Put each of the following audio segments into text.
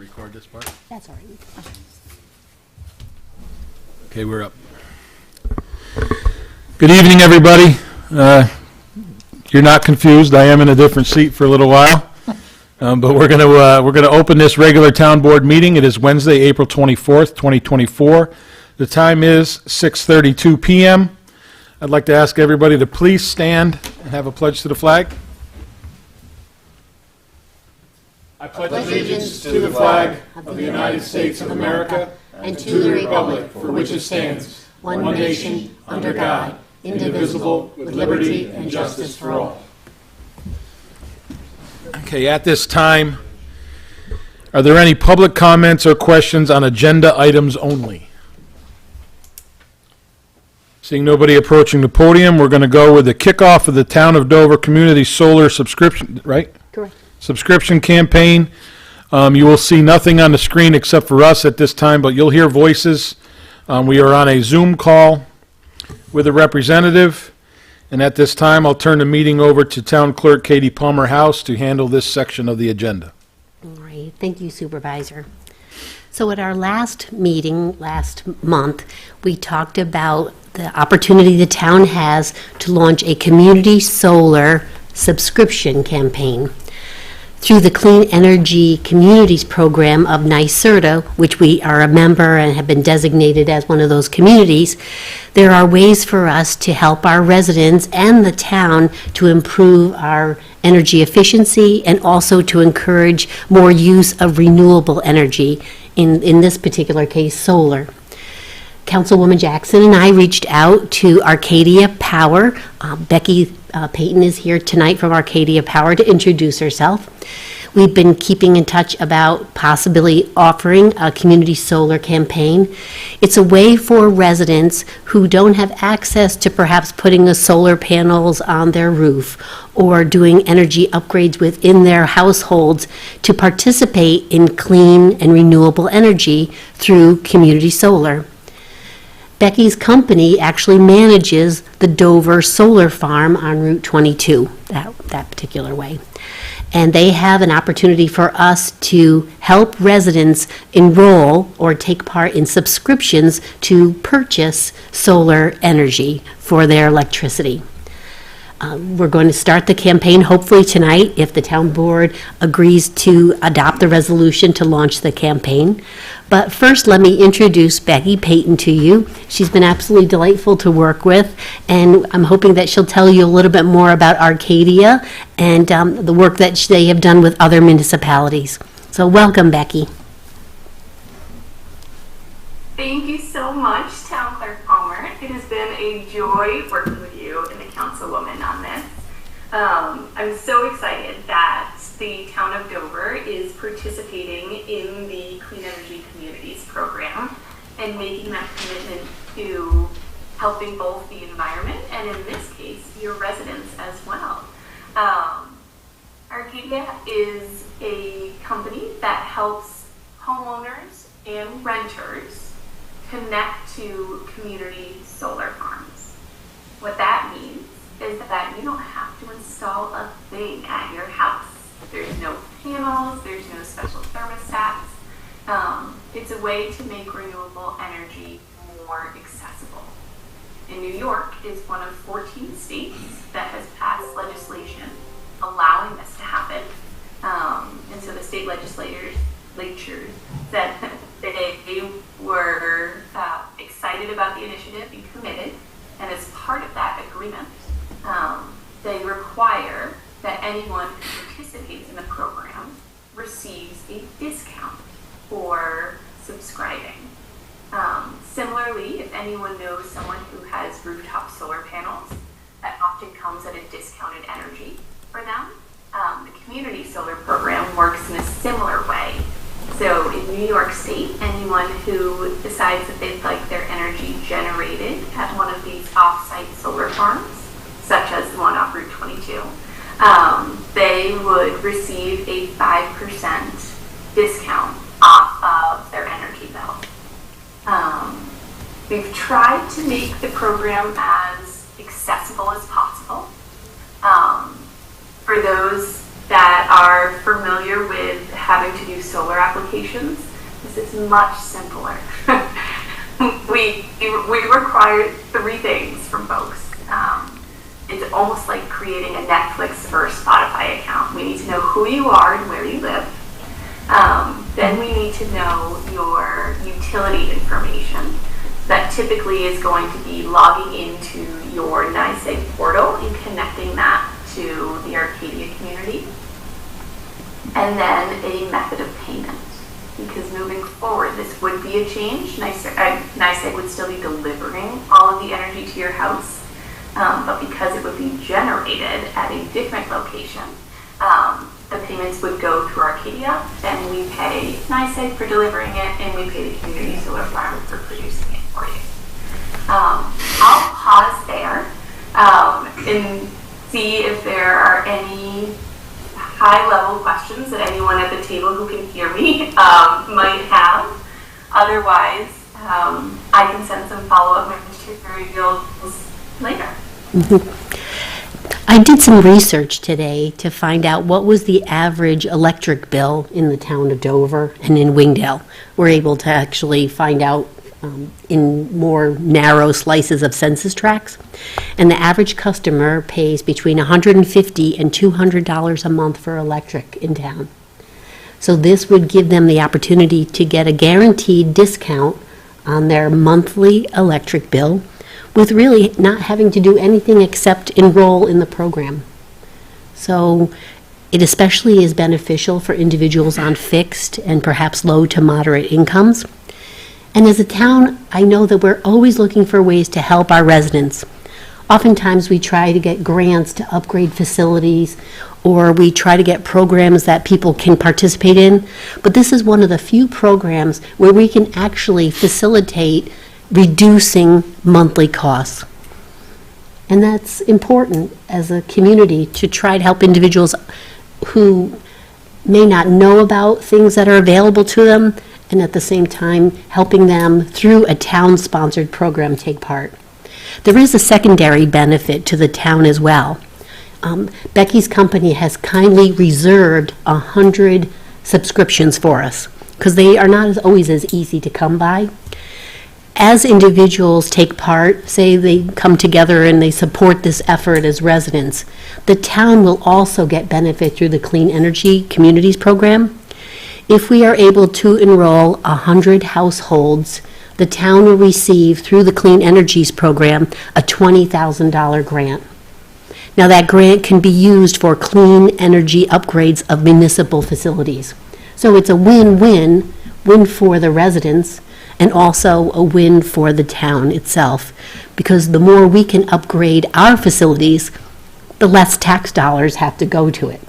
record this part? That's all right. Okay, we're up. Good evening, everybody. You're not confused. I am in a different seat for a little while, but we're gonna open this regular town board meeting. It is Wednesday, April 24th, 2024. The time is 6:32 p.m. I'd like to ask everybody to please stand and have a pledge to the flag. I pledge allegiance to the flag of the United States of America and to the republic for which it stands, one nation, under God, indivisible, with liberty and justice for all. Okay, at this time, are there any public comments or questions on agenda items only? Seeing nobody approaching the podium, we're going to go with the kickoff of the Town of Dover Community Solar Subscription, right? Correct. Subscription campaign. You will see nothing on the screen except for us at this time, but you'll hear voices. We are on a Zoom call with a representative, and at this time, I'll turn the meeting over to Town Clerk Katie Palmer House to handle this section of the agenda. All right. Thank you, Supervisor. So at our last meeting last month, we talked about the opportunity the town has to launch a community solar subscription campaign. Through the Clean Energy Communities Program of NYSERDA, which we are a member and have been designated as one of those communities, there are ways for us to help our residents and the town to improve our energy efficiency and also to encourage more use of renewable energy, in this particular case, solar. Councilwoman Jackson and I reached out to Arcadia Power. Becky Payton is here tonight from Arcadia Power to introduce herself. We've been keeping in touch about possibly offering a community solar campaign. It's a way for residents who don't have access to perhaps putting the solar panels on their roof or doing energy upgrades within their households to participate in clean and renewable energy through community solar. Becky's company actually manages the Dover Solar Farm on Route 22, that particular way. And they have an opportunity for us to help residents enroll or take part in subscriptions to purchase solar energy for their electricity. We're going to start the campaign hopefully tonight if the town board agrees to adopt the resolution to launch the campaign. But first, let me introduce Becky Payton to you. She's been absolutely delightful to work with, and I'm hoping that she'll tell you a little bit more about Arcadia and the work that they have done with other municipalities. So welcome, Becky. Thank you so much, Town Clerk Palmer. It has been a joy working with you and the councilwoman on this. I'm so excited that the Town of Dover is participating in the Clean Energy Communities program and making that commitment to helping both the environment and, in this case, your residents as well. Arcadia is a company that helps homeowners and renters connect to community solar farms. What that means is that you don't have to install a thing at your house. There's no panels, there's no special thermostats. It's a way to make renewable energy more accessible. And New York is one of 14 states that has passed legislation allowing this to happen. And so the state legislatures said that they were excited about the initiative and committed, and as part of that agreement, they require that anyone who participates in the program receives a discount for subscribing. Similarly, if anyone knows someone who has rooftop solar panels, that often comes at a discounted energy for them. The community solar program works in a similar way. So in New York State, anyone who decides that they'd like their energy generated at one of these off-site solar farms, such as the one off Route 22, they would receive a 5% discount off of their energy bill. We've tried to make the program as accessible as possible. For those that are familiar with having to do solar applications, locations, this is much simpler. we require 3 things from folks. It's almost like creating a Netflix or Spotify account. We need to know who you are and where you live. Then we need to know your utility information. That typically is going to be logging into your NYSEG portal and connecting that to the Arcadia community. And then a method of payment. Because moving forward, this would be a change. NYSEG would still be delivering all of the energy to your house. But because it would be generated at a different location, the payments would go through Arcadia, and we pay NYSEG for delivering it, and we pay the community solar farm for producing it for you. I'll pause there and see if there are any high-level questions that anyone at the table who can hear me might have. Otherwise, I can send some follow-up materials later. I did some research today to find out what was the average electric bill in the town of Dover and in Wingdale. We're able to actually find out in more narrow slices of census tracts. And the average customer pays between $150 and $200 a month for electric in town. So this would give them the opportunity to get a guaranteed discount on their monthly electric bill, with really not having to do anything except enroll in the program. So it especially is beneficial for individuals on fixed and perhaps low to moderate incomes. And as a town, I know that we're always looking for ways to help our residents. Oftentimes we try to get grants to upgrade facilities, or we try to get programs that people can participate in. But this is one of the few programs where we can actually facilitate reducing monthly costs. And that's important as a community to try to help individuals who may not know about things that are available to them, and at the same time helping them through a town-sponsored program take part. There is a secondary benefit to the town as well. Becky's company has kindly reserved 100 subscriptions for us because they are not always as easy to come by. As individuals take part, say they come together and they support this effort as residents, the town will also get benefit through the Clean Energy Communities Program. If we are able to enroll 100 households, the town will receive, through the Clean Energies Program, a $20,000 grant. Now that grant can be used for clean energy upgrades of municipal facilities. So it's a win-win, win for the residents, and also a win for the town itself, because the more we can upgrade our facilities, the less tax dollars have to go to it.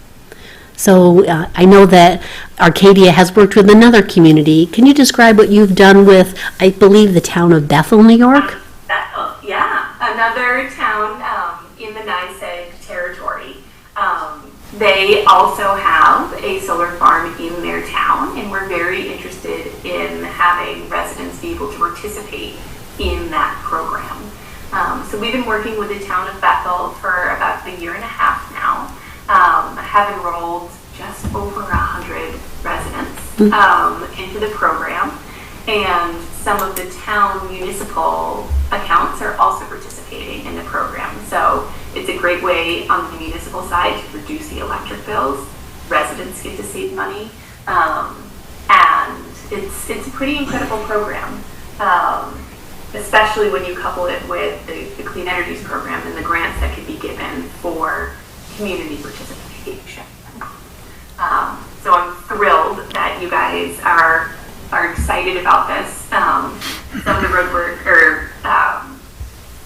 So I know that Arcadia has worked with another community. Can you describe what you've done with, I believe, the town of Bethel, New York? Bethel, yeah, another town in the NYSEG territory. They also have a solar farm in their town, and we're very interested in having residents be able to participate in that program. So we've been working with the town of Bethel for about a year and a half now. Have enrolled just over 100 residents into the program, and some of the town municipal accounts are also participating in the program. So it's a great way on the municipal side to reduce the electric bills. Residents get to save money, and it's a pretty incredible program, especially when you couple it with the Clean Energies Program and the grants that could be given for community participation. So I'm thrilled that you guys are excited about this. Some of the road work or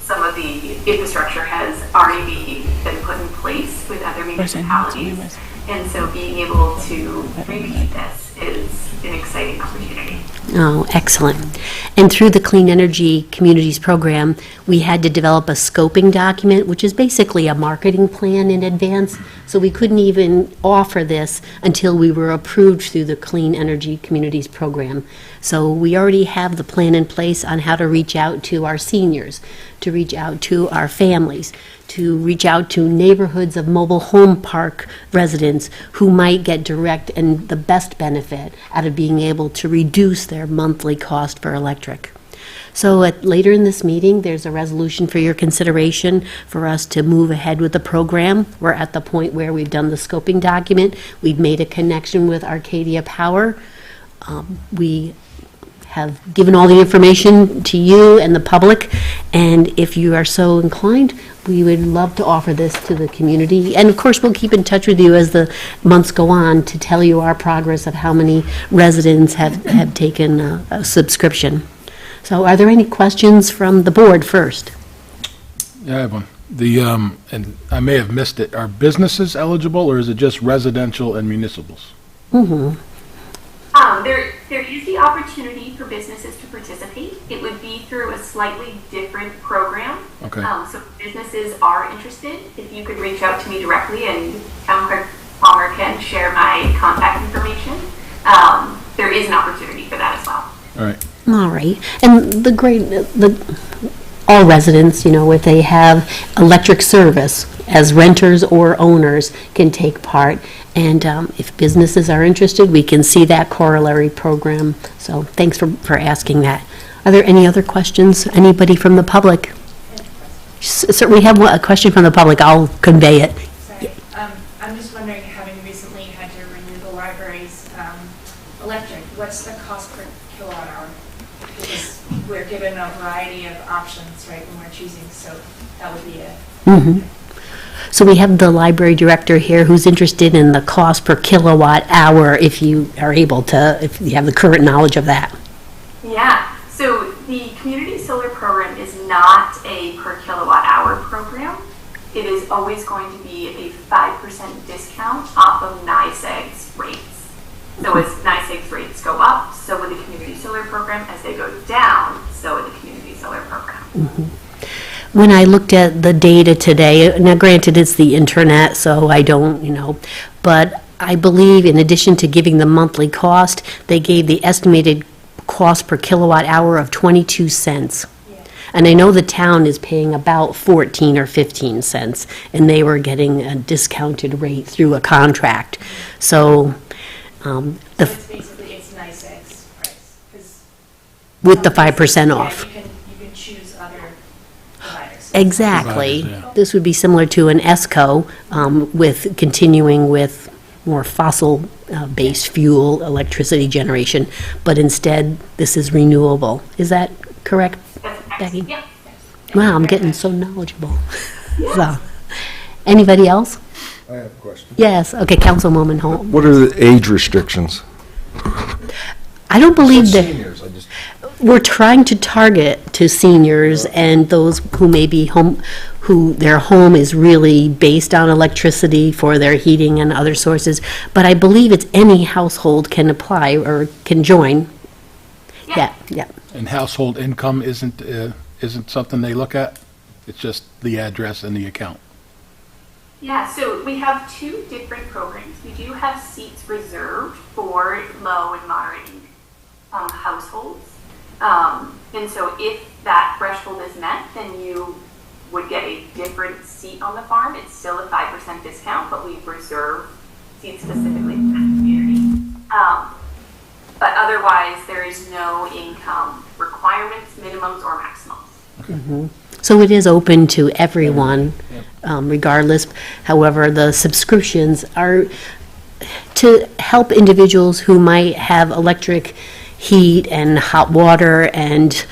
some of the infrastructure has already been put in place with other municipalities, and so being able to repeat this is an exciting opportunity. Oh, excellent. And through the Clean Energy Communities Program, we had to develop a scoping document, which is basically a marketing plan in advance. So we couldn't even offer this until we were approved through the Clean Energy Communities Program. So we already have the plan in place on how to reach out to our seniors, to reach out to our families, to reach out to neighborhoods of mobile home park residents who might get direct and the best benefit out of being able to reduce their monthly cost for electric. So later in this meeting, there's a resolution for your consideration for us to move ahead with the program. We're at the point where we've done the scoping document. We've made a connection with Arcadia Power. We have given all the information to you and the public, and if you are so inclined, we would love to offer this to the community. And of course, we'll keep in touch with you as the months go on to tell you our progress of how many residents have taken a subscription. So are there any questions from the board first? Yeah, I have one. And I may have missed it, are businesses eligible, or is it just residential and municipals? There is the opportunity for businesses to participate. It would be through a slightly different program. Okay. So if businesses are interested, if you could reach out to me directly, and Town Clerk Palmer can share my contact information, there is an opportunity for that as well. All right. All right. And all residents, if they have electric service as renters or owners, can take part. And if businesses are interested, we can see that corollary program. So thanks for asking that. Are there any other questions? Anybody from the public? Certainly have a question from the public. I'll convey it. Sorry. I'm just wondering, having recently had to renew the library's electric, what's the cost per kilowatt hour? Because we're given a variety of options, right, when we're choosing, so that would be it. So we have the library director here who's interested in the cost per kilowatt hour, if you are able to, if you have the current knowledge of that. Yeah, so the community solar program is not a per kilowatt hour program. It is always going to be a 5% discount off of NYSEG's rates. So as NYSEG's rates go up, so would the community solar program. As they go down, so would the community solar program. When I looked at the data today, now granted it's the internet, so I don't, but I believe in addition to giving the monthly cost, they gave the estimated cost per kilowatt hour of 22 cents. And I know the town is paying about 14 or 15 cents, and they were getting a discounted rate through a contract. So So it's basically, it's NYSEG's price, 'cause with the 5% off. You can choose other providers. Exactly. Providers, yeah. This would be similar to an ESCO with continuing with more fossil-based fuel electricity generation, but instead, this is renewable. Is that correct, That's Becky? Yeah. Wow, I'm getting so knowledgeable. So, anybody else? I have a question. Yes, okay, Councilwoman Holm. What are the age restrictions? I don't believe that. Seniors, We're trying to target to seniors and those who may be home, who their home is really based on electricity for their heating and other sources. But I believe it's any household can apply or can join. Yeah, yeah. And household income isn't something they look at? It's just the address and the account? Yeah, so we have two different programs. We do have seats reserved for low and moderate income households. And so if that threshold is met, then you would get a different seat on the farm. It's still a 5% discount, but we reserve seats specifically for that community. But otherwise, there is no income requirements, minimums, or maximums. So it is open to everyone, regardless. However, the subscriptions are to help individuals who might have electric heat and hot water and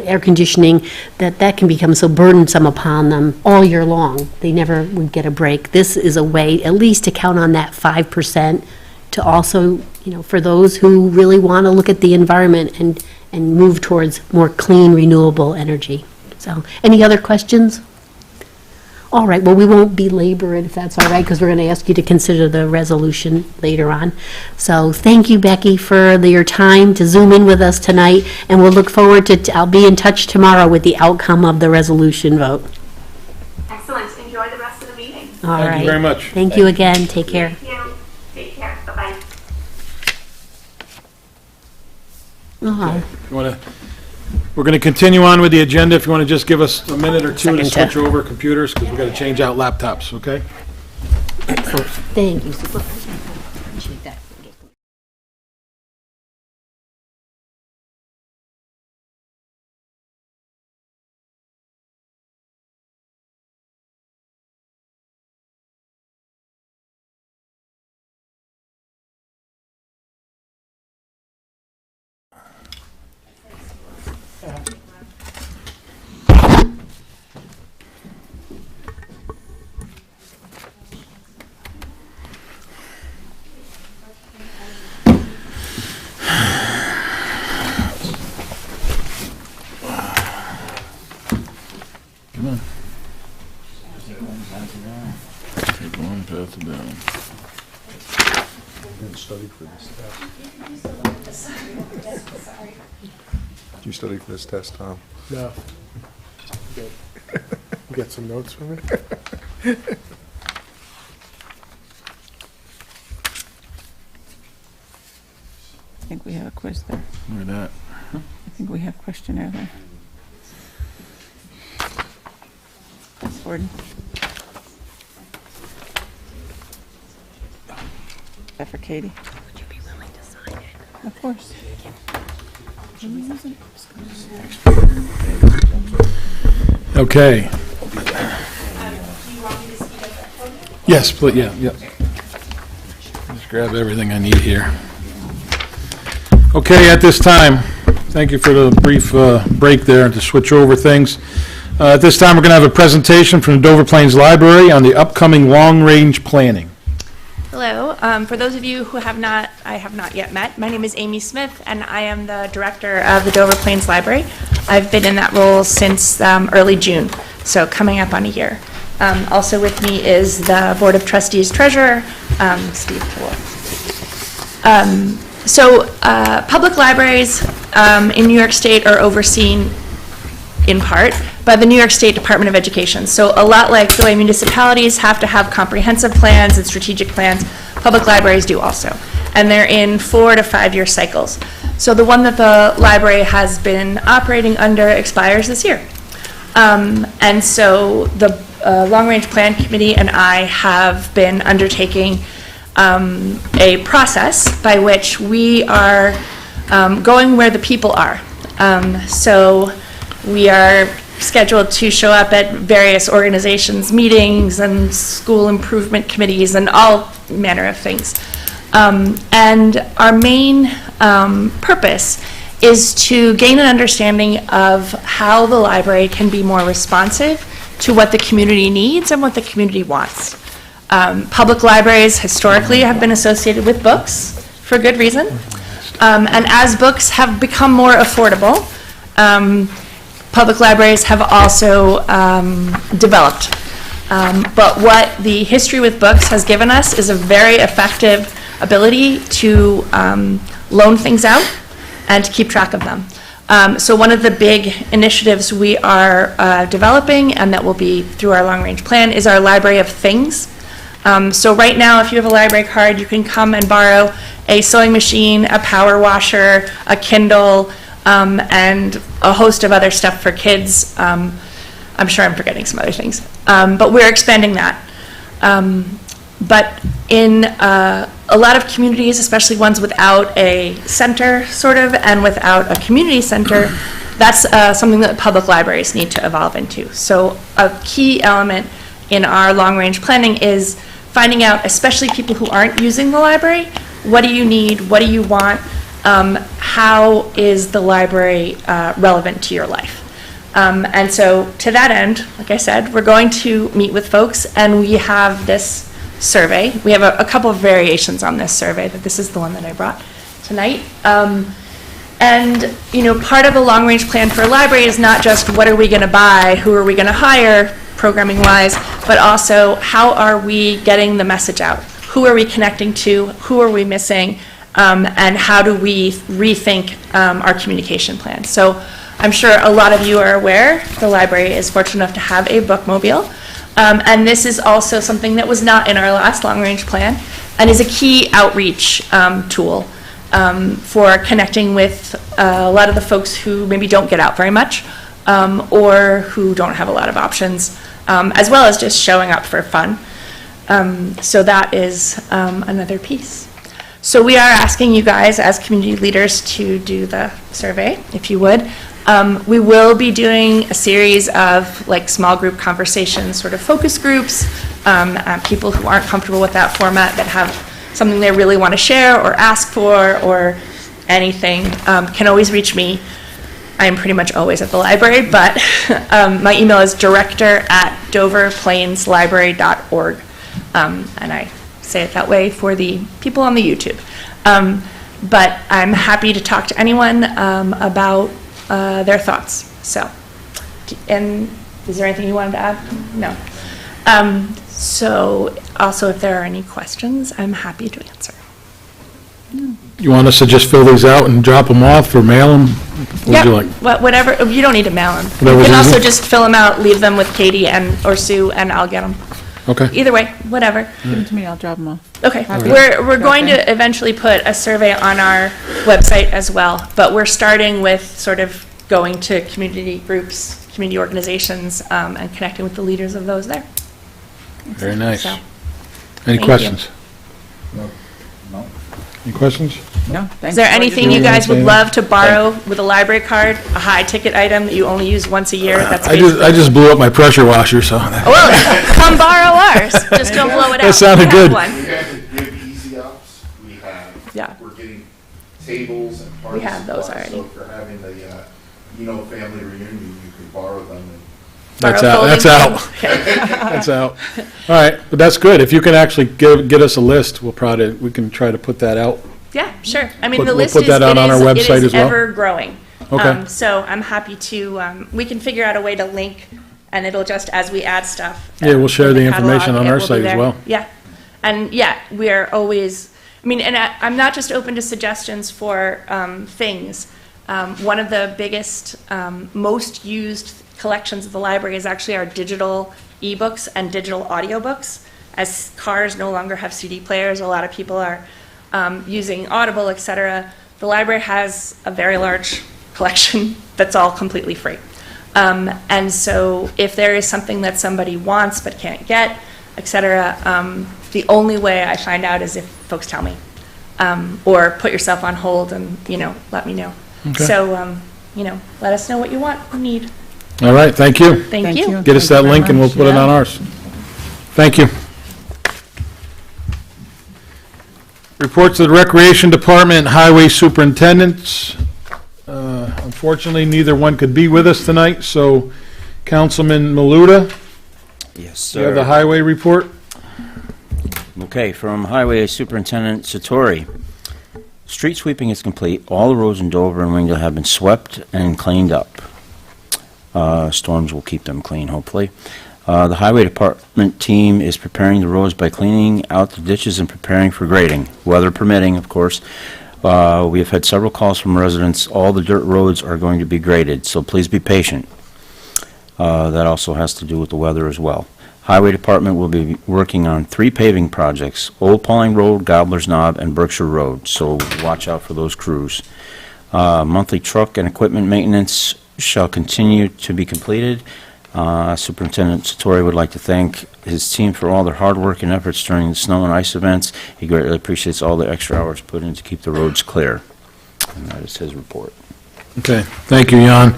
air conditioning, that can become so burdensome upon them all year long. They never would get a break. This is a way, at least, to count on that 5% to also, for those who really want to look at the environment and move towards more clean, renewable energy. So, any other questions? All right, well, we won't belabor it if that's all right, because we're going to ask you to consider the resolution later on. So thank you, Becky, for your time to Zoom in with us tonight, and we'll look forward to, I'll be in touch tomorrow with the outcome of the resolution vote. Excellent. Enjoy the rest of the meeting. All right. Thank you very much. Thank you again. Take care. Thank you. Take care. Bye-bye. Oh, You want to We're going to continue on with the agenda. If you want to just give us a minute or two to Second. switch over computers, because we've got to change out laptops, okay? Thank you, Supervisor. Appreciate that. Come on. Take one, pass it down. Didn't study for this test. You studied for this test, Tom? No. You got some notes for me? I think we have a quiz there. Look at that. I think we have questionnaire there. That's Gordon. Is that for Katie? Would you be willing to sign it? Of course. Okay. Yes, please, yeah. Just grab everything I need here. Okay, at this time, thank you for the brief break there to switch over things. At this time, we're going to have a presentation from the Dover Plains Library on the upcoming long-range planning. Hello. For those of you who I have not yet met, my name is Amy Smith, and I am the director of the Dover Plains Library. I've been in that role since early June, so coming up on a year. Also with me is the Board of Trustees Treasurer, Steve Poole. Public libraries in New York State are overseen in part by the New York State Department of Education. So a lot like the way municipalities have to have comprehensive plans and strategic plans, public libraries do also. And they're in 4 to 5 year cycles. So the one that the library has been operating under expires this year. And so the Long Range Plan Committee and I have been undertaking a process by which we are going where the people are. So we are scheduled to show up at various organizations' meetings and school improvement committees and all manner of things. And our main purpose is to gain an understanding of how the library can be more responsive to what the community needs and what the community wants. Public libraries historically have been associated with books for good reason. And as books have become more affordable, public libraries have also developed. But what the history with books has given us is a very effective ability to loan things out and to keep track of them. So one of the big initiatives we are developing, and that will be through our long-range plan, is our Library of Things. So right now, if you have a library card, you can come and borrow a sewing machine, a power washer, a Kindle, and a host of other stuff for kids. I'm sure I'm forgetting some other things. But we're expanding that. But in a lot of communities, especially ones without a center, sort of, and without a community center, that's something that public libraries need to evolve into. So a key element in our long-range planning is finding out, especially people who aren't using the library, what do you need, what do you want, how is the library relevant to your life? And so to that end, like I said, we're going to meet with folks, and we have this survey. We have a couple of variations on this survey, but this is the one that I brought tonight. And part of a long-range plan for a library is not just what are we going to buy, who are we going to hire, programming-wise, but also how are we getting the message out? Who are we connecting to? Who are we missing? And how do we rethink our communication plan? So I'm sure a lot of you are aware the library is fortunate enough to have a bookmobile. And this is also something that was not in our last long-range plan and is a key outreach tool. for connecting with a lot of the folks who maybe don't get out very much, or who don't have a lot of options, as well as just showing up for fun. So that is another piece. So we are asking you guys as community leaders to do the survey, if you would. We will be doing a series of like small group conversations, sort of focus groups, people who aren't comfortable with that format that have something they really want to share or ask for or anything, can always reach me. I am pretty much always at the library, but my email is director@doverplainslibrary.org. And I say it that way for the people on the YouTube. But I'm happy to talk to anyone about their thoughts. So, and is there anything you wanted to add? No. So also, if there are any questions, I'm happy to answer. You want us to just fill these out and drop them off or mail them? What would you like? Whatever, you don't need to mail them. You Whatever's can also easy. just fill them out, leave them with Katie or Sue, and I'll get them. Okay. Either way, whatever. Give them to me, I'll drop them off. Okay, Okay. we're going to eventually put a survey on our website as well, but we're starting with sort of going to community groups, community organizations, and connecting with the leaders of those there. Very nice. So, Any thank you. questions? Any questions? No, thanks. Is there anything you guys would Anything? love to borrow with a library card, a high-ticket item that you only use once a year? That's I basically. just blew up my pressure washer, so. Well, come borrow ours, just don't blow it out. That sounded We have good. one. We have the Good Easy Ups, we have, Yeah. we're getting tables and party We have those supplies, already. so if you're having the, family reunion, you could borrow them and That's Borrow out, that's folding out. phones. Okay. That's out. All right, but that's good. If you can actually get us a list, we can try to put that out. Yeah, sure. I mean, We'll the list put is, that out on our it website is as well? ever growing. Okay. So I'm happy to, we can figure out a way to link, and it'll just, as we add stuff. Yeah, we'll share in the catalog, information on it our will be site as there. well. Yeah. And yeah, we are always, I mean, and I'm not just open to suggestions for things. One of the biggest, most used collections of the library is actually our digital ebooks and digital audiobooks. As cars no longer have CD players, a lot of people are using Audible, et cetera. The library has a very large collection that's all completely free. And so if there is something that somebody wants but can't get, et cetera, the only way I find out is if folks tell me. Or put yourself on hold and, let me know. Okay. So, let us know what you want or need. All right, thank you. Thank you. Get us Thank that you very link and we'll much. put it on Yeah. ours. Thank you. Reports of the Recreation Department and Highway Superintendents. Unfortunately, neither one could be with us tonight, so Councilman Maluta, Yes, you have the sir. highway report? Okay, from Highway Superintendent Satori. Street sweeping is complete. All the roads in Dover and Ringdale have been swept and cleaned up. Storms will keep them clean, hopefully. The Highway Department team is preparing the roads by cleaning out the ditches and preparing for grading, weather permitting, of course. We have had several calls from residents. All the dirt roads are going to be graded, so please be patient. That also has to do with the weather as well. Highway Department will be working on 3 paving projects, Old Pauling Road, Gobbler's Knob, and Berkshire Road, so watch out for those crews. Monthly truck and equipment maintenance shall continue to be completed. Superintendent Satori would like to thank his team for all their hard work and efforts during the snow and ice events. He greatly appreciates all the extra hours put in to keep the roads clear. And that is his report. Okay, thank you, Jan.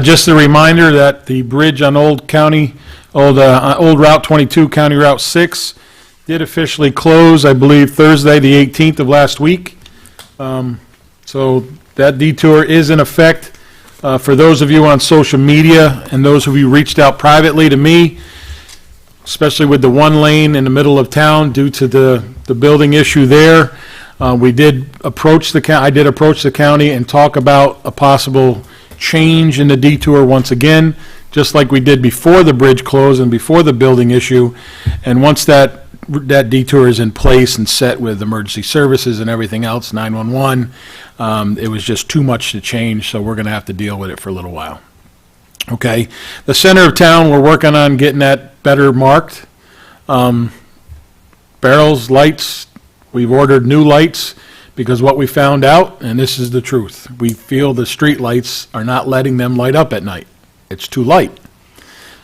Just a reminder that the bridge on Old Route 22, County Route 6, did officially close, I believe, Thursday, the 18th of last week. So that detour is in effect. For those of you on social media and those of you reached out privately to me, especially with the one lane in the middle of town due to the building issue there, I did approach the county and talk about a possible change in the detour once again, just like we did before the bridge closed and before the building issue. And once that detour is in place and set with emergency services and everything else, 911, it was just too much to change, so we're going to have to deal with it for a little while. Okay, the center of town, we're working on getting that better marked. Barrels, lights, we've ordered new lights because what we found out, and this is the truth, we feel the streetlights are not letting them light up at night. It's too light.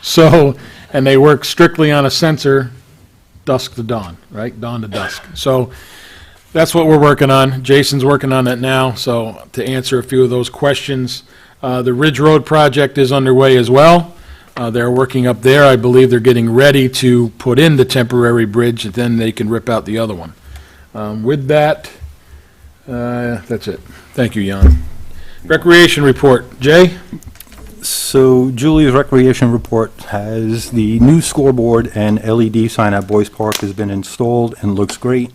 So, and they work strictly on a sensor, dusk to dawn, right? Dawn to dusk. So that's what we're working on. Jason's working on that now, so to answer a few of those questions. The Ridge Road project is underway as well. They're working up there. I believe they're getting ready to put in the temporary bridge, and then they can rip out the other one. With that, that's it. Thank you, Jan. Recreation report. Jay? So Julie's recreation report has the new scoreboard and LED sign at Boys Park has been installed and looks great.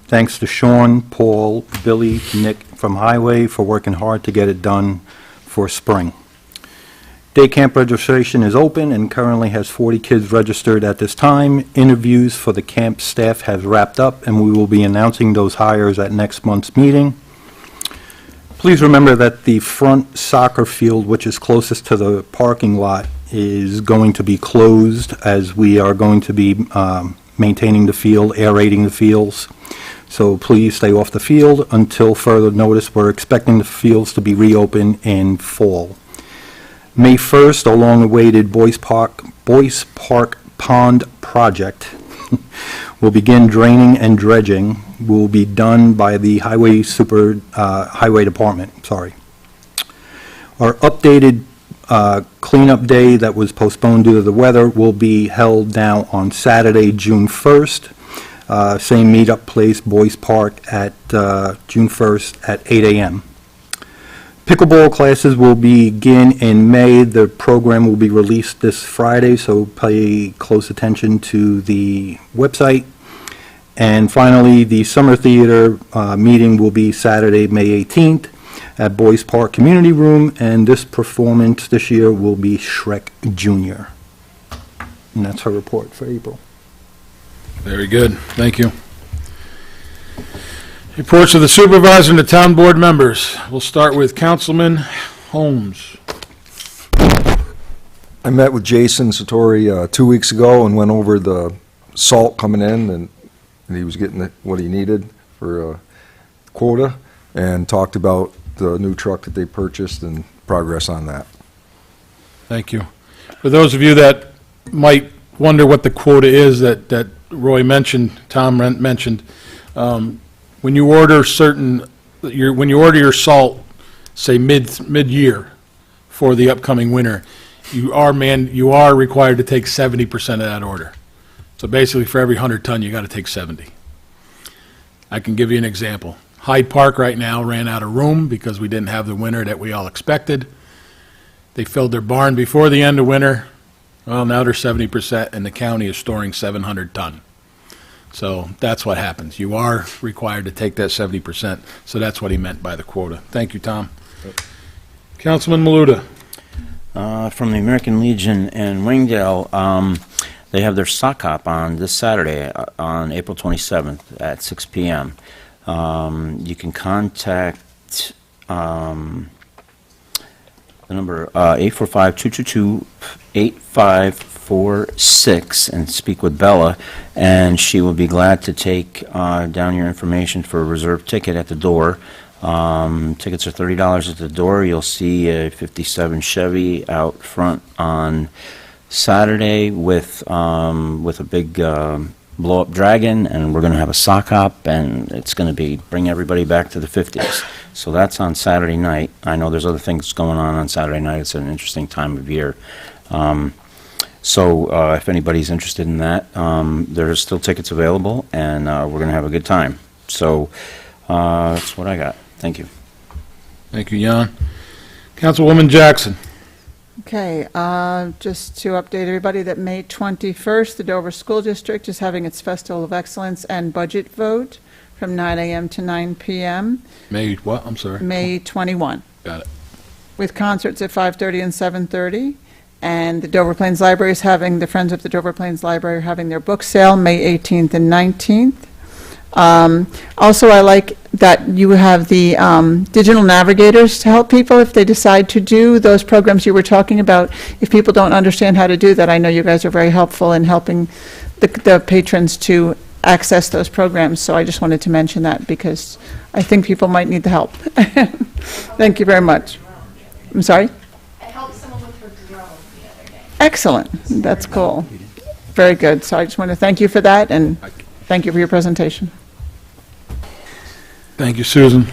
Thanks to Sean, Paul, Billy, Nick from Highway for working hard to get it done for spring. Day camp registration is open and currently has 40 kids registered at this time. Interviews for the camp staff have wrapped up, and we will be announcing those hires at next month's meeting. Please remember that the front soccer field, which is closest to the parking lot, is going to be closed as we are going to be maintaining the field, aerating the fields. So please stay off the field until further notice. We're expecting the fields to be reopened in fall. May 1st, the long-awaited Boys Park Pond project will begin draining and dredging. Will be done by the Highway Department, sorry. Our updated cleanup day that was postponed due to the weather will be held now on Saturday, June 1st. Same meetup place, Boys Park, at June 1st at 8 a.m. Pickleball classes will begin in May. The program will be released this Friday, so pay close attention to the website. And finally, the summer theater meeting will be Saturday, May 18th at Boys Park Community Room, and this performance this year will be Shrek Jr. And that's her report for April. Very good. Thank you. Reports of the supervisor and the town board members. We'll start with Councilman Holmes. I met with Jason Satori 2 weeks ago and went over the salt coming in, and he was getting what he needed for quota, and talked about the new truck that they purchased and progress on that. Thank you. For those of you that might wonder what the quota is that Roy mentioned, Tom mentioned, when you order when you order your salt, say mid-year for the upcoming winter, you are required to take 70% of that order. So basically, for every 100 ton, you got to take 70. I can give you an example. Hyde Park right now ran out of room because we didn't have the winter that we all expected. They filled their barn before the end of winter. Well, now they're 70%, and the county is storing 700 ton. So that's what happens. You are required to take that 70%. So that's what he meant by the quota. Thank you, Tom. Councilman Maluta. From the American Legion in Wingdale, they have their sock hop on this Saturday on April 27th at 6 p.m. You can contact the number 845-222-8546 and speak with Bella, and she will be glad to take down your information for a reserved ticket at the door. Tickets are $30 at the door. You'll see a 57 Chevy out front on Saturday with a big blow-up dragon, and we're going to have a sock hop, and it's going to be bring everybody back to the 50s. So that's on Saturday night. I know there's other things going on Saturday night. It's an interesting time of year. So if anybody's interested in that, there's still tickets available, and we're going to have a good time. So that's what I got. Thank you. Thank you, Jan. Councilwoman Jackson. Okay, just to update everybody that May 21st, the Dover School District is having its Festival of Excellence and budget vote from 9 a.m. to 9 p.m. May what? I'm sorry. May 21. Got it. With concerts at 5:30 and 7:30. And the Dover Plains Library is having, the Friends of the Dover Plains Library are having their book sale May 18th and 19th. Also, I like that you have the digital navigators to help people if they decide to do those programs you were talking about. If people don't understand how to do that, I know you guys are very helpful in helping the patrons to access those programs. So I just wanted to mention that because I think people might need the help. Thank you very much. I'm sorry? I helped someone with her drone the other day. Excellent. That's cool. Very good. So I just want to thank you for that, and thank you for your presentation. Thank you, Susan.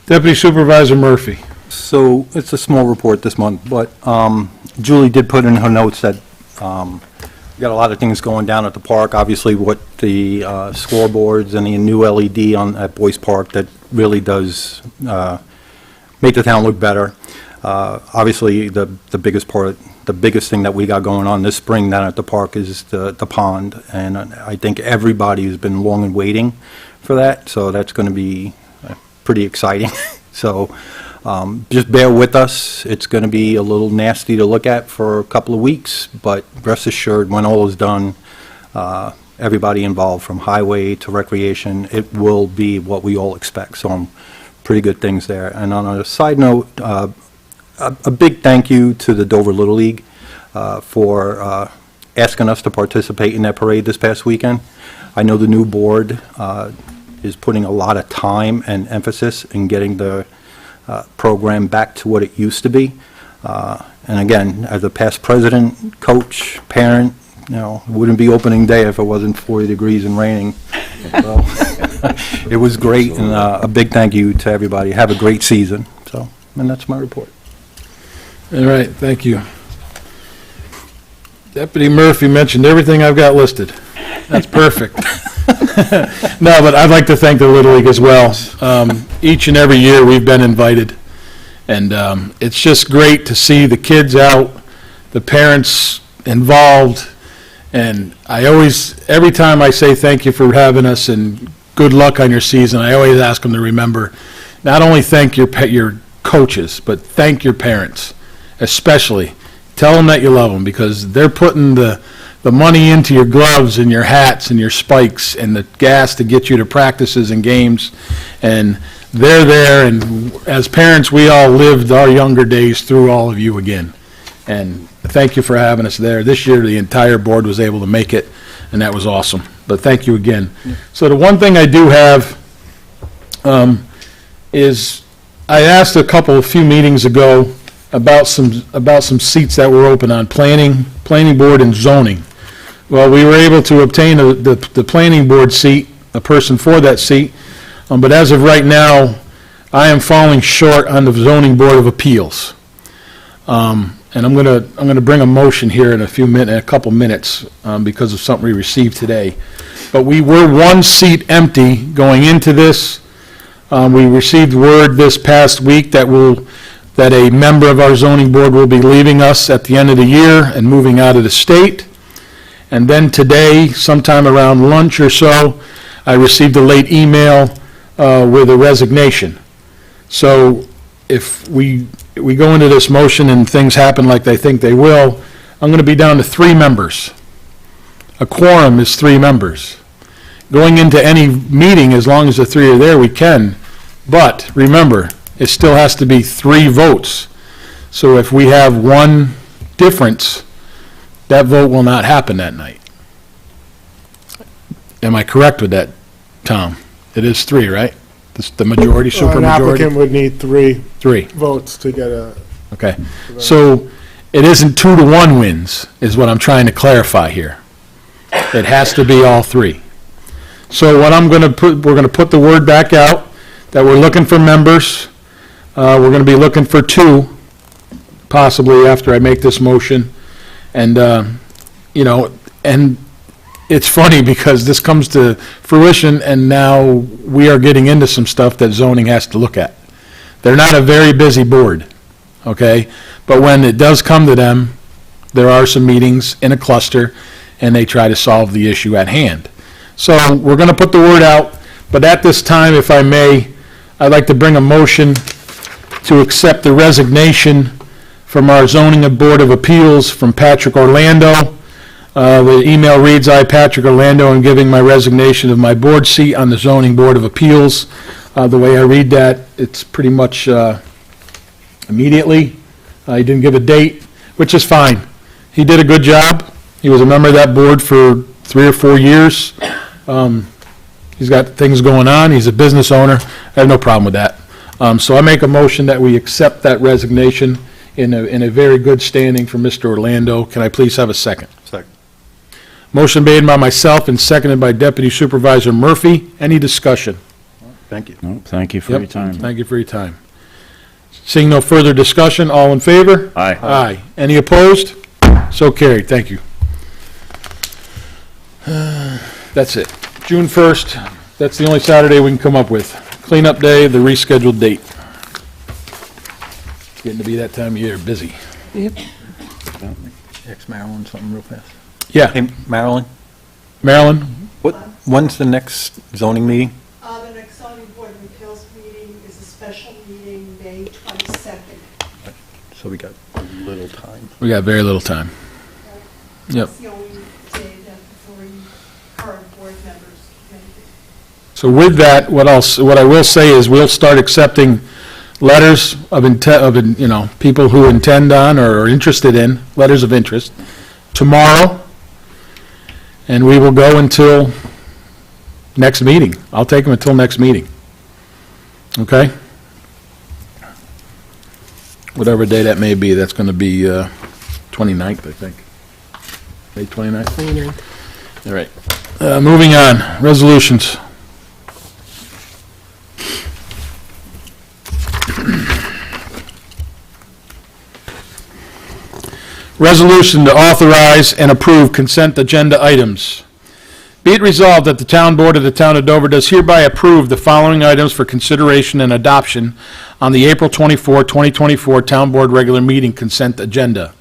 Deputy Supervisor Murphy. So it's a small report this month, but Julie did put in her notes that we got a lot of things going down at the park. Obviously, what the scoreboards and the new LED at Boys Park that really does make the town look better. Obviously, the biggest thing that we got going on this spring down at the park is the pond, and I think everybody has been long and waiting for that, so that's going to be pretty exciting. So just bear with us. It's going to be a little nasty to look at for a couple of weeks, but rest assured, when all is done, everybody involved, from highway to recreation, it will be what we all expect. So pretty good things there. And on a side note, a big thank you to the Dover Little League for asking us to participate in that parade this past weekend. I know the new board is putting a lot of time and emphasis in getting the program back to what it used to be. And again, as a past president, coach, parent, it wouldn't be opening day if it wasn't 40 degrees and raining. So, it was great, and a big thank you to everybody. Have a great season. So, and that's my report. All right, thank you. Deputy Murphy mentioned everything I've got listed. That's perfect. No, but I'd like to thank the Little League as well. Each and every year, we've been invited, and it's just great to see the kids out, the parents involved, and every time I say thank you for having us and good luck on your season, I always ask them to remember, not only thank your coaches, but thank your parents, especially. Tell them that you love them, because they're putting the money into your gloves and your hats and your spikes and the gas to get you to practices and games, and they're there, and as parents, we all lived our younger days through all of you again. And thank you for having us there. This year, the entire board was able to make it, and that was awesome. But thank you again. So the one thing I do have is I asked a few meetings ago about some seats that were open on planning board and zoning. Well, we were able to obtain the planning board seat, a person for that seat, but as of right now, I am falling short on the zoning board of appeals. And I'm gonna bring a motion here in a couple minutes because of something we received today. But we were one seat empty going into this. We received word this past week that a member of our zoning board will be leaving us at the end of the year and moving out of the state. And then today, sometime around lunch or so, I received a late email with a resignation. So if we go into this motion and things happen like I think they will, I'm going to be down to 3 members. A quorum is 3 members. Going into any meeting, as long as the 3 are there, we can. But remember, it still has to be 3 votes. So if we have one difference, that vote will not happen that night. Am I correct with that, Tom? It is 3, right? The majority, An supermajority? applicant would need 3 3. votes to get a, Okay. So it isn't 2-to-1 wins, is what I'm trying to clarify here. It has to be all 3. So what we're going to put the word back out that we're looking for members. We're going to be looking for 2, possibly after I make this motion. And, and it's funny because this comes to fruition, and now we are getting into some stuff that zoning has to look at. They're not a very busy board, okay? But when it does come to them, there are some meetings in a cluster, and they try to solve the issue at hand. So we're going to put the word out, but at this time, if I may, I'd like to bring a motion to accept the resignation from our zoning board of appeals from Patrick Orlando. The email reads, I, Patrick Orlando, am giving my resignation of my board seat on the zoning board of appeals. The way I read that, it's pretty much immediately. He didn't give a date, which is fine. He did a good job. He was a member of that board for 3 or 4 years. He's got things going on, he's a business owner, I have no problem with that. So I make a motion that we accept that resignation in a very good standing for Mr. Orlando. Can I please have a second? Second. Motion made by myself and seconded by Deputy Supervisor Murphy. Any discussion? Thank you. No, thank you for your Yep, time. Thank you for your time. Seeing no further discussion, all in favor? Aye. Aye. Any opposed? So carried, thank you. That's it. June 1st, that's the only Saturday we can come up with. Cleanup day, the rescheduled date. Getting to be that time of year, busy. Ex Marilyn, something real fast. Yeah, Hey, Marilyn, Marilyn, when's the next zoning meeting? The next zoning board of appeals meeting is a special meeting, May 22nd. So we got a little time. we got very little time. Yep. It's the only day that the 3 current board members can make it. So with that, what I will say is we'll start accepting letters of intent, people who intend on or are interested in, letters of interest, tomorrow, and we will go until next meeting. I'll take them until next meeting. Okay? Whatever day that may be, that's going to be 29th, I think. May 29th? 29th. All right. Moving on, resolutions. Resolution to authorize and approve consent agenda items. Be it resolved that the Town Board of the Town of Dover does hereby approve the following items for consideration and adoption on the April 24, 2024 Town Board regular meeting consent agenda.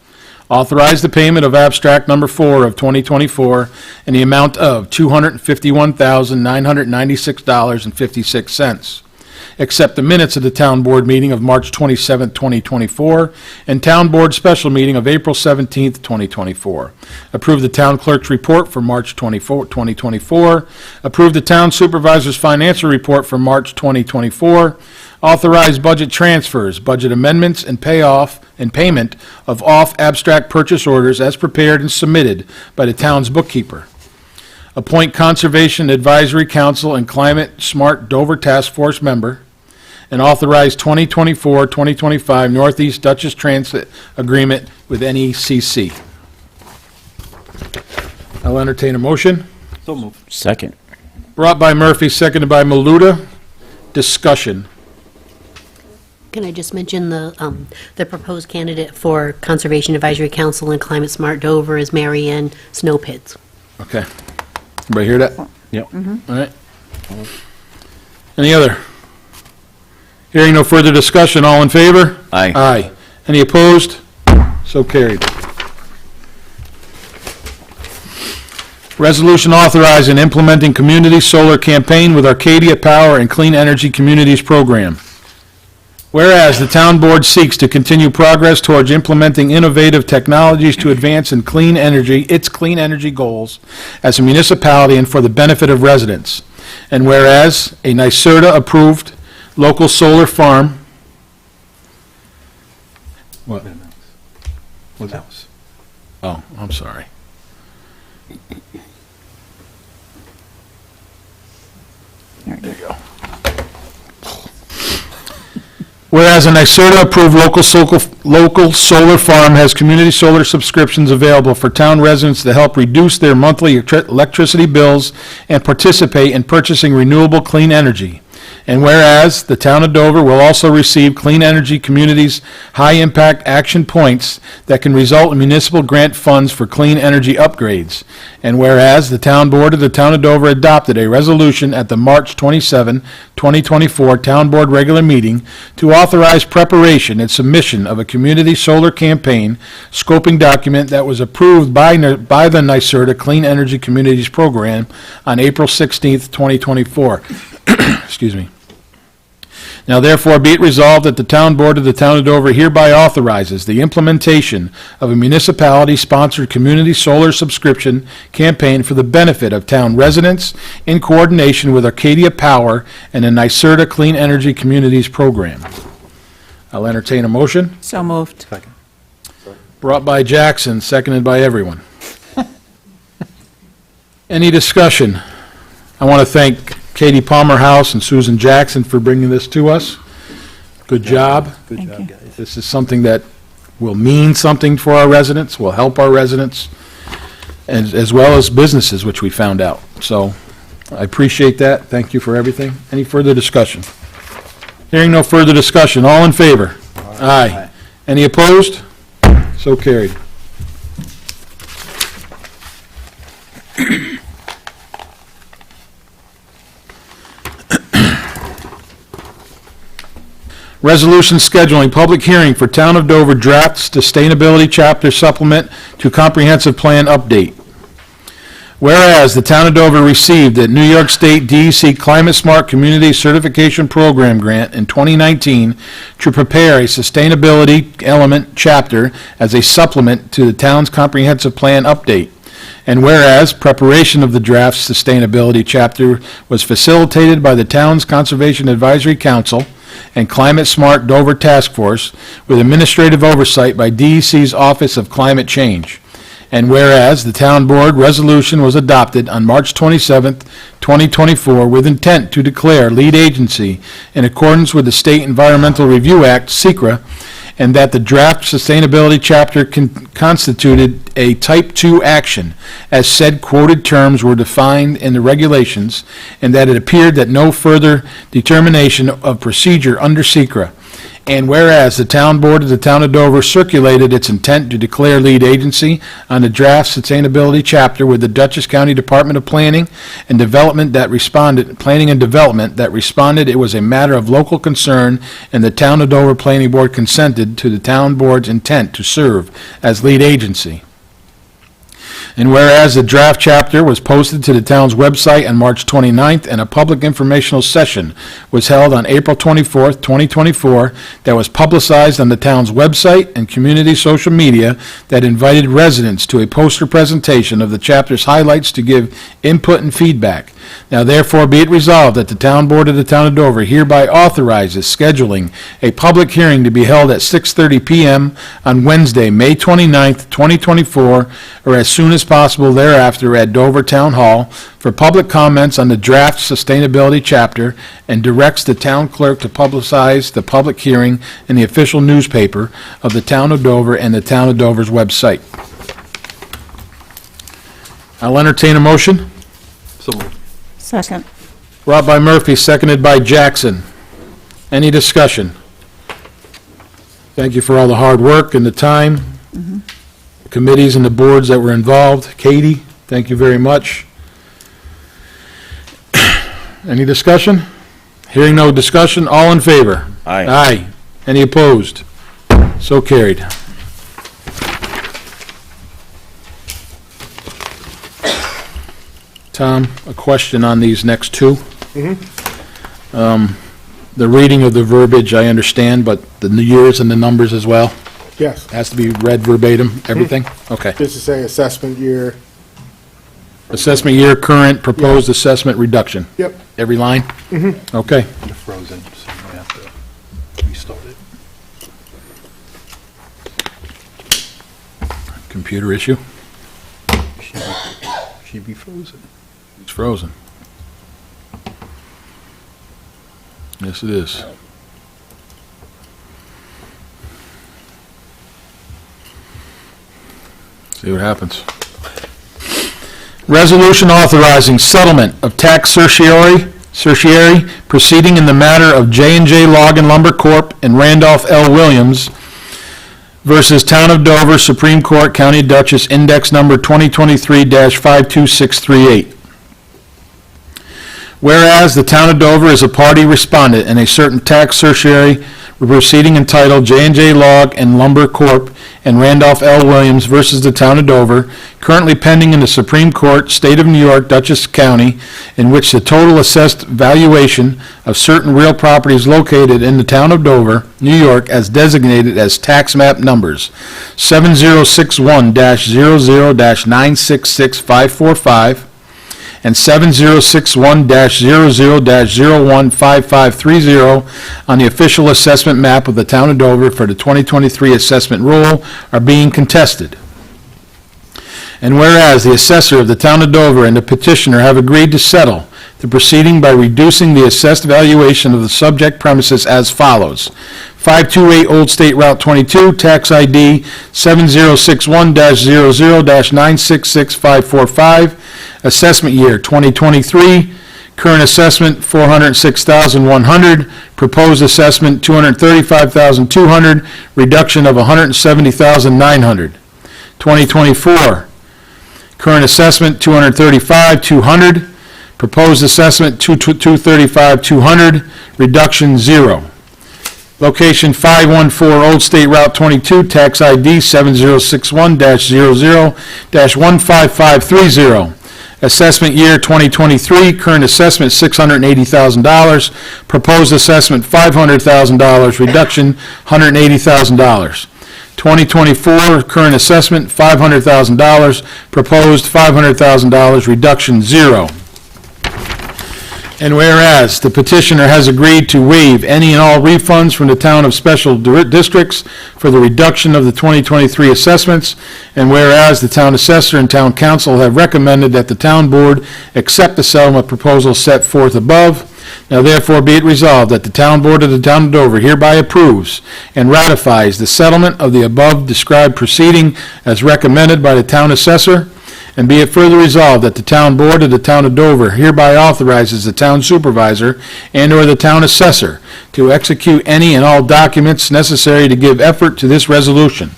Authorize the payment of abstract number 4 of 2024 in the amount of $251,996.56. Accept the minutes of the Town Board meeting of March 27, 2024, and Town Board special meeting of April 17, 2024. Approve the Town Clerk's report for March 24, 2024. Approve the Town Supervisor's financial report for March 2024. Authorize budget transfers, budget amendments, and payoff and payment of off abstract purchase orders as prepared and submitted by the town's bookkeeper. Appoint Conservation Advisory Council and Climate Smart Dover Task Force member, and authorize 2024-2025 Northeast Dutchess Transit Agreement with NECC. I'll entertain a motion. So moved. Second. Brought by Murphy, seconded by Maluta. Discussion. Can I just mention the proposed candidate for Conservation Advisory Council and Climate Smart Dover is Mary Ann Snowpits. Okay. Everybody hear that? Yep. All right. Any other? Hearing no further discussion, all in favor? Aye. Aye. Any opposed? So carried. Resolution authorizing implementing community solar campaign with Arcadia Power and Clean Energy Communities Program. Whereas the town board seeks to continue progress towards implementing innovative technologies to advance its clean energy goals as a municipality and for the benefit of residents. And whereas a NYSERDA-approved local solar farm. What? What's that? Oh, I'm sorry. There you go. Whereas a NYSERDA-approved local solar farm has community solar subscriptions available for town residents to help reduce their monthly electricity bills and participate in purchasing renewable clean energy. And whereas the town of Dover will also receive Clean Energy Communities high-impact action points that can result in municipal grant funds for clean energy upgrades. And whereas the town board of the town of Dover adopted a resolution at the March 27, 2024 town board regular meeting to authorize preparation and submission of a community solar campaign scoping document that was approved by the NYSERDA Clean Energy Communities Program on April 16, 2024. Excuse me. Now therefore be it resolved that the town board of the town of Dover hereby authorizes the implementation of a municipality-sponsored community solar subscription campaign for the benefit of town residents in coordination with Arcadia Power and the NYSERDA Clean Energy Communities Program. I'll entertain a motion. So moved. Second. Brought by Jackson, seconded by everyone. Any discussion? I want to thank Katie Palmer House and Susan Jackson for bringing this to us. Good job. Good Thank job, you. guys. This is something that will mean something for our residents, will help our residents, as well as businesses, which we found out. So I appreciate that. Thank you for everything. Any further discussion? Hearing no further discussion, all in favor? Aye. Any opposed? So carried. Resolution scheduling public hearing for Town of Dover draft sustainability chapter supplement to comprehensive plan update. Whereas the Town of Dover received a New York State DEC Climate Smart Community Certification Program grant in 2019 to prepare a sustainability element chapter as a supplement to the town's comprehensive plan update. And whereas preparation of the draft sustainability chapter was facilitated by the town's Conservation Advisory Council and Climate Smart Dover Task Force with administrative oversight by DEC's Office of Climate Change. And whereas the town board resolution was adopted on March 27th, 2024, with intent to declare lead agency in accordance with the State Environmental Review Act, SECRA, and that the draft sustainability chapter constituted a Type 2 action, as said quoted terms were defined in the regulations, and that it appeared that no further determination of procedure under SECRA. And whereas the town board of the Town of Dover circulated its intent to declare lead agency on the draft sustainability chapter with the Dutchess County Department of Planning and Development that responded it was a matter of local concern, and the Town of Dover Planning Board consented to the town board's intent to serve as lead agency. And whereas the draft chapter was posted to the town's website on March 29th, and a public informational session was held on April 24th, 2024, that was publicized on the town's website and community social media that invited residents to a poster presentation of the chapter's highlights to give input and feedback. Now therefore be it resolved that the town board of the Town of Dover hereby authorizes scheduling a public hearing to be held at 6:30 p.m. on Wednesday, May 29th, 2024, or as soon as possible thereafter at Dover Town Hall for public comments on the draft sustainability chapter, and directs the town clerk to publicize the public hearing in the official newspaper of the Town of Dover and the Town of Dover's website. I'll entertain a motion. So moved. Second. Brought by Murphy, seconded by Jackson. Any discussion? Thank you for all the hard work and the time. The committees and the boards that were involved. Katie, thank you very much. Any discussion? Hearing no discussion, all in favor? Aye. Aye. Any opposed? So carried. Tom, a question on these next two. The reading of the verbiage, I understand, but the years and the numbers as well? Yes. Has to be read verbatim, everything? Okay. Just to say assessment year. Assessment year, current, proposed assessment reduction. Yep. Every line? Mm-hmm. Okay. You're frozen, so you have to restart it. Computer issue? She'd be frozen. It's frozen. Yes, it is. See what happens. Resolution authorizing settlement of tax certiorari proceeding in the matter of J&J Log and Lumber Corp. and Randolph L. Williams versus Town of Dover Supreme Court County Dutchess Index Number 2023-52638. Whereas the Town of Dover is a party respondent in a certain tax certiorari proceeding entitled J&J Log and Lumber Corp. and Randolph L. Williams versus the Town of Dover, currently pending in the Supreme Court, State of New York, Dutchess County, in which the total assessed valuation of certain real properties located in the Town of Dover, New York, as designated as tax map numbers 7061-00-966545 and 7061-00-015530 on the official assessment map of the Town of Dover for the 2023 assessment roll are being contested. And whereas the assessor of the Town of Dover and the petitioner have agreed to settle the proceeding by reducing the assessed valuation of the subject premises as follows. 528 Old State Route 22, tax ID 7061-00-966545, assessment year 2023, current assessment $406,100, proposed assessment $235,200, reduction of $170,900. 2024, current assessment $235,200, proposed assessment $235,200, reduction 0. Location 514 Old State Route 22, tax ID 7061-00-15530. Assessment year 2023, current assessment $680,000, proposed assessment $500,000, reduction $180,000. 2024, current assessment $500,000, proposed $500,000, reduction 0. And whereas the petitioner has agreed to waive any and all refunds from the town of special districts for the reduction of the 2023 assessments, and whereas the town assessor and town council have recommended that the town board accept the settlement proposal set forth above, now therefore be it resolved that the town board of the town of Dover hereby approves and ratifies the settlement of the above described proceeding as recommended by the town assessor. And be it further resolved that the town board of the town of Dover hereby authorizes the town supervisor and/or the town assessor to execute any and all documents necessary to give effort to this resolution.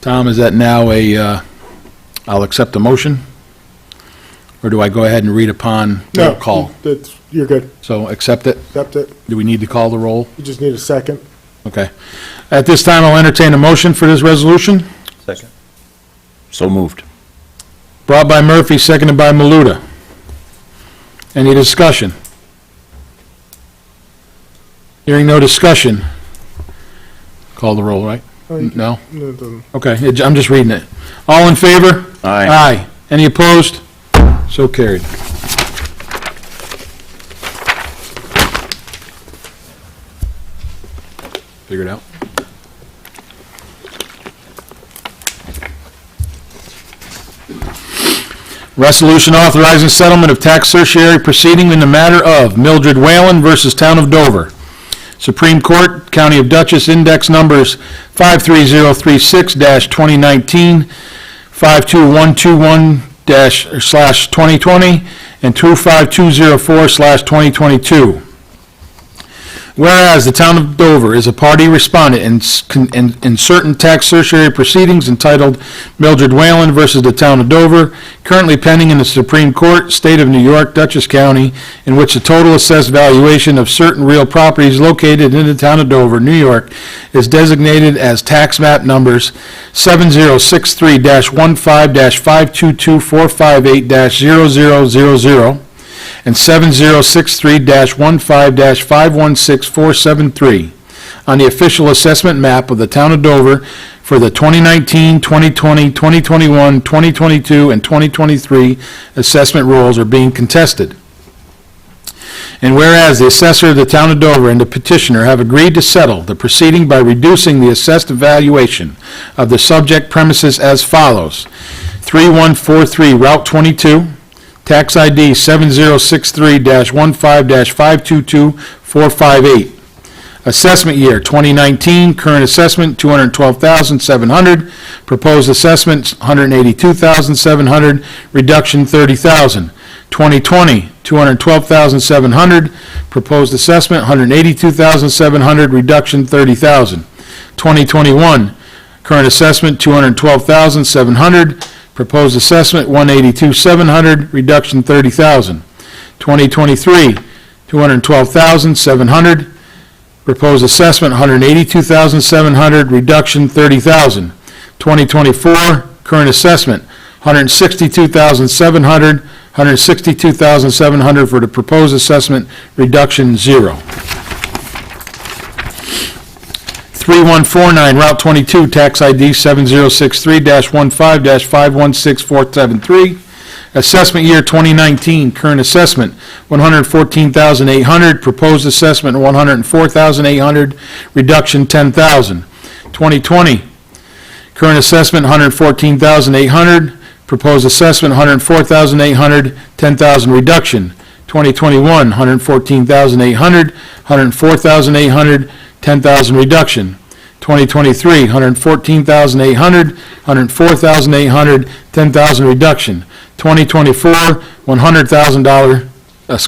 Tom, is that now I'll accept the motion? Or do I go ahead and read upon roll call? You're good. So accept it? Accept it. Do we need to call the roll? You just need a second. Okay. At this time, I'll entertain a motion for this resolution. Second. So moved. Brought by Murphy, seconded by Maluta. Any discussion? Hearing no discussion. Call the roll, right? No? No, it doesn't. Okay, I'm just reading it. All in favor? Aye. Aye. Any opposed? So carried. Figure it out. Resolution authorizing settlement of tax certiorari proceeding in the matter of Mildred Whalen versus Town of Dover. Supreme Court, County of Dutchess, index numbers 53036-2019, 52121-/2020, and 25204/2022. Whereas the town of Dover is a party respondent in certain tax certiorari proceedings entitled Mildred Whalen versus the town of Dover, currently pending in the Supreme Court, State of New York, Dutchess County, in which the total assessed valuation of certain real properties located in the town of Dover, New York, is designated as tax map numbers 7063-155-522458-0000, and 7063-15-516473 on the official assessment map of the town of Dover for the 2019, 2020, 2021, 2022, and 2023 assessment rolls are being contested. And whereas the assessor of the town of Dover and the petitioner have agreed to settle the proceeding by reducing the assessed valuation of the subject premises as follows: 3143 Route 22, tax ID 7063-15-522458. Assessment year 2019, current assessment $212,700, proposed assessment $182,700, reduction $30,000. 2020, $212,700, proposed assessment $182,700, reduction $30,000. 2021, current assessment $212,700, proposed assessment $182,700, reduction $30,000. 2023, $212,700, proposed assessment $182,700, reduction $30,000. 2024, current assessment $162,700, $162,700 for the proposed assessment, reduction 0. 3149 Route 22, tax ID 7063-15-516473. Assessment year 2019, current assessment $114,800, proposed assessment $104,800, reduction $10,000. 2020, Current assessment, $114,800. Proposed assessment, $104,800, $10,000 reduction. 2021, $114,800, $104,800, $10,000 reduction. 2023, $114,800, $104,800, $10,000 reduction. 2024, $100,000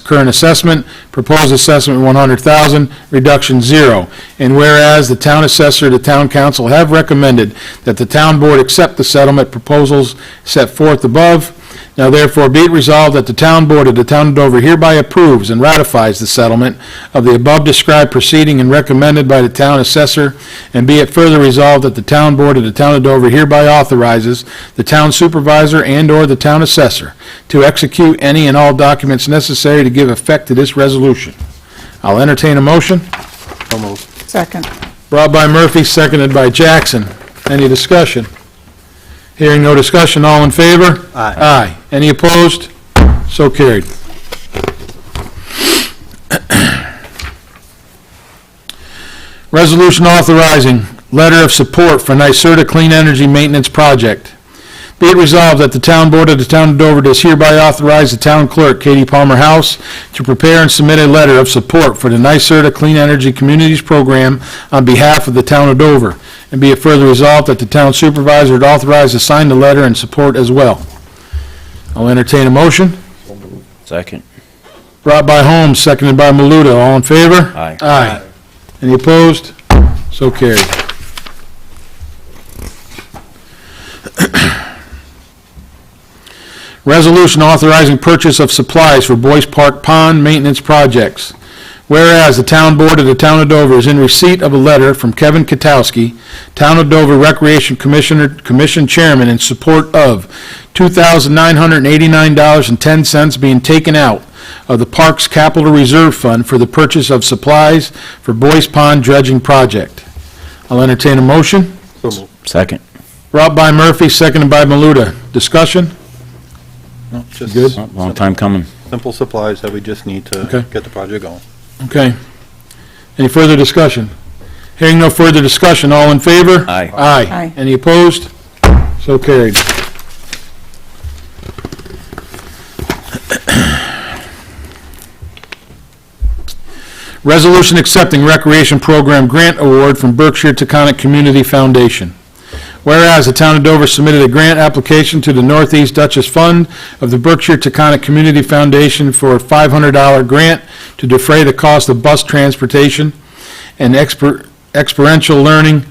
current assessment, proposed assessment $100,000, reduction 0. And whereas the town assessor, the town council have recommended that the town board accept the settlement proposals set forth above, now therefore be it resolved that the town board of the town of Dover hereby approves and ratifies the settlement of the above described proceeding and recommended by the town assessor, and be it further resolved that the town board of the town of Dover hereby authorizes the town supervisor and/or the town assessor to execute any and all documents necessary to give effect to this resolution. I'll entertain a motion. So moved. Second. Brought by Murphy, seconded by Jackson. Any discussion? Hearing no discussion, all in favor? Aye. Aye. Any opposed? So carried. Resolution authorizing letter of support for NYSERDA Clean Energy Maintenance Project. Be it resolved that the town board of the town of Dover does hereby authorize the town clerk, Katie Palmer House, to prepare and submit a letter of support for the NYSERDA Clean Energy Communities Program on behalf of the town of Dover. And be it further resolved that the town supervisor is authorized to sign the letter and support as well. I'll entertain a motion. Second. Brought by Holmes, seconded by Maluta. All in favor? Aye. Aye. Any opposed? So carried. Resolution authorizing purchase of supplies for Boyce Park Pond maintenance projects. Whereas the town board of the town of Dover is in receipt of a letter from Kevin Katowski, Town of Dover Recreation Commission Chairman, in support of $2,989.10 being taken out of the Parks Capital Reserve Fund for the purchase of supplies for Boyce Pond dredging project. I'll entertain a motion. So moved. Second. Brought by Murphy, seconded by Maluta. Discussion? No, just Good. Long time coming. simple supplies that we just need to Okay. get the project going. Okay. Any further discussion? Hearing no further discussion, all in favor? Aye. Aye. Aye. Any opposed? So carried. Resolution accepting Recreation Program Grant Award from Berkshire Taconic Community Foundation. Whereas the town of Dover submitted a grant application to the Northeast Dutchess Fund of the Berkshire Taconic Community Foundation for a $500 grant to defray the cost of bus transportation and experiential learning,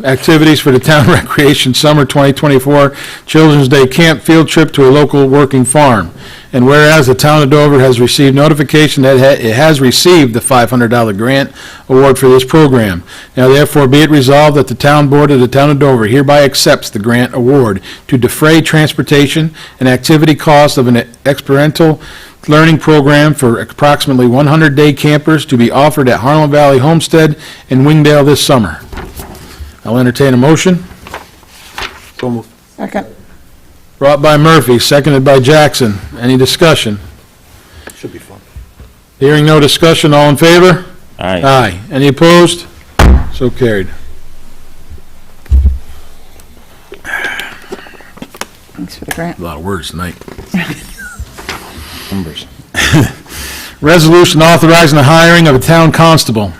activities for the town recreation summer 2024 Children's Day Camp field trip to a local working farm. And whereas the town of Dover has received notification that it has received the $500 grant award for this program. Now therefore be it resolved that the town board of the town of Dover hereby accepts the grant award to defray transportation and activity costs of an experiential learning program for approximately 100 day campers to be offered at Harlem Valley Homestead in Wingdale this summer. I'll entertain a motion. So moved. Second. Brought by Murphy, seconded by Jackson. Any discussion? Should be fun. Hearing no discussion, all in favor? Aye. Aye. Any opposed? So carried. Thanks for the grant. A lot of words tonight. Numbers. Resolution authorizing the hiring of a town constable.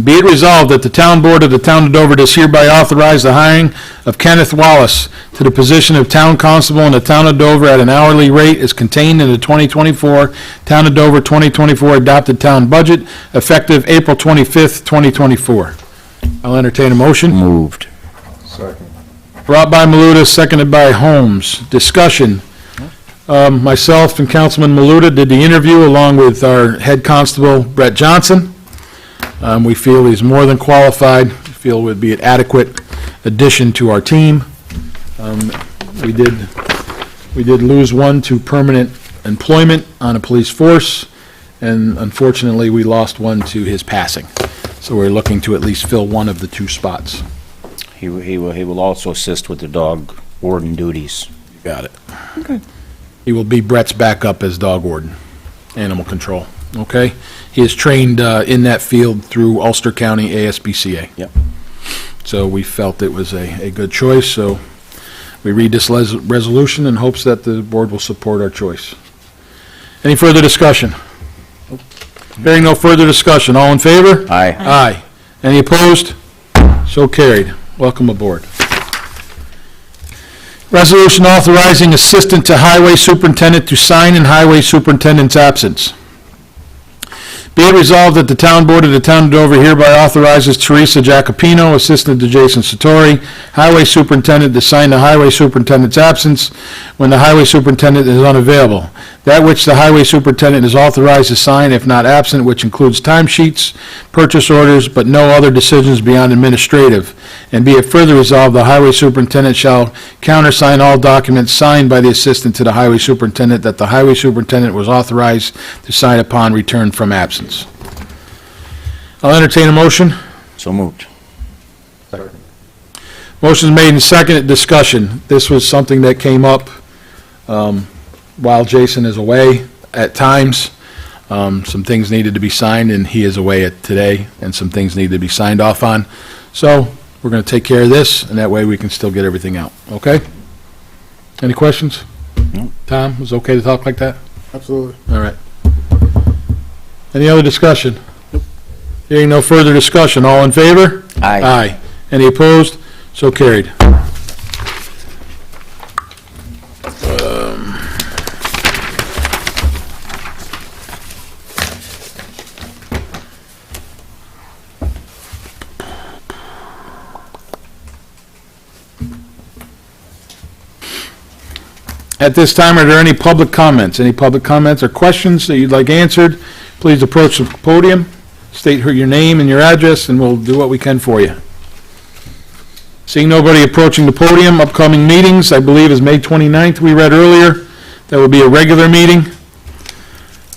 Be it resolved that the town board of the town of Dover does hereby authorize the hiring of Kenneth Wallace to the position of town constable in the town of Dover at an hourly rate as contained in the 2024 Town of Dover 2024 adopted town budget, effective April 25th, 2024. I'll entertain a motion. Moved. Second. Brought by Maluta, seconded by Holmes. Discussion. Myself and Councilman Maluta did the interview along with our head constable, Brett Johnson. We feel he's more than qualified, feel would be an adequate addition to our team. We did lose one to permanent employment on a police force, and unfortunately, we lost one to his passing. So we're looking to at least fill one of the two spots. He will also assist with the dog warden duties. You got it. Okay. He will be Brett's backup as dog warden, animal control, okay? He is trained in that field through Ulster County ASPCA. Yep. So we felt it was a good choice, so we read this resolution in hopes that the board will support our choice. Any further discussion? Hearing no further discussion, all in favor? Aye. Aye. Any opposed? So carried. Welcome aboard. Resolution authorizing Assistant to Highway Superintendent to sign in Highway Superintendent's absence. Be it resolved that the Town Board of the Town of Dover hereby authorizes Teresa Jacopino, Assistant to Jason Satori, Highway Superintendent, to sign the Highway Superintendent's absence when the Highway Superintendent is unavailable. That which the Highway Superintendent is authorized to sign if not absent, which includes timesheets, purchase orders, but no other decisions beyond administrative. And be it further resolved, the Highway Superintendent shall countersign all documents signed by the Assistant to the Highway Superintendent that the Highway Superintendent was authorized to sign upon return from absence. I'll entertain a motion. So moved. Motion's made and seconded. Discussion. This was something that came up while Jason is away at times. Some things needed to be signed, and he is away today, and some things need to be signed off on. So we're going to take care of this, and that way we can still get everything out. Okay? Any questions? No. Tom, was it okay to talk like that? Absolutely. All right. Any other discussion? Hearing no further discussion, all in favor? Aye. Aye. Any opposed? So carried. At this time, are there any public comments? Any public comments or questions that you'd like answered? Please approach the podium, state your name and your address, and we'll do what we can for you. Seeing nobody approaching the podium, upcoming meetings, I believe, is May 29th, we read earlier. That will be a regular meeting.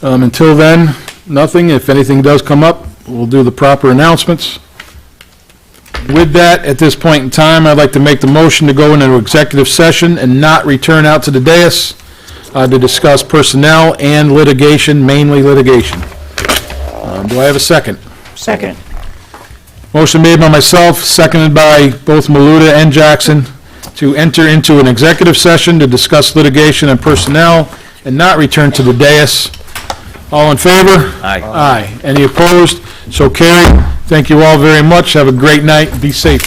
Until then, nothing. If anything does come up, we'll do the proper announcements. With that, at this point in time, I'd like to make the motion to go into executive session and not return out to the dais to discuss personnel and litigation, mainly litigation. Do I have a second? Second. Motion made by myself, seconded by both Maluta and Jackson, to enter into an executive session to discuss litigation and personnel and not return to the dais. All in favor? Aye. Aye. Any opposed? So carried. Thank you all very much. Have a great night. Be safe.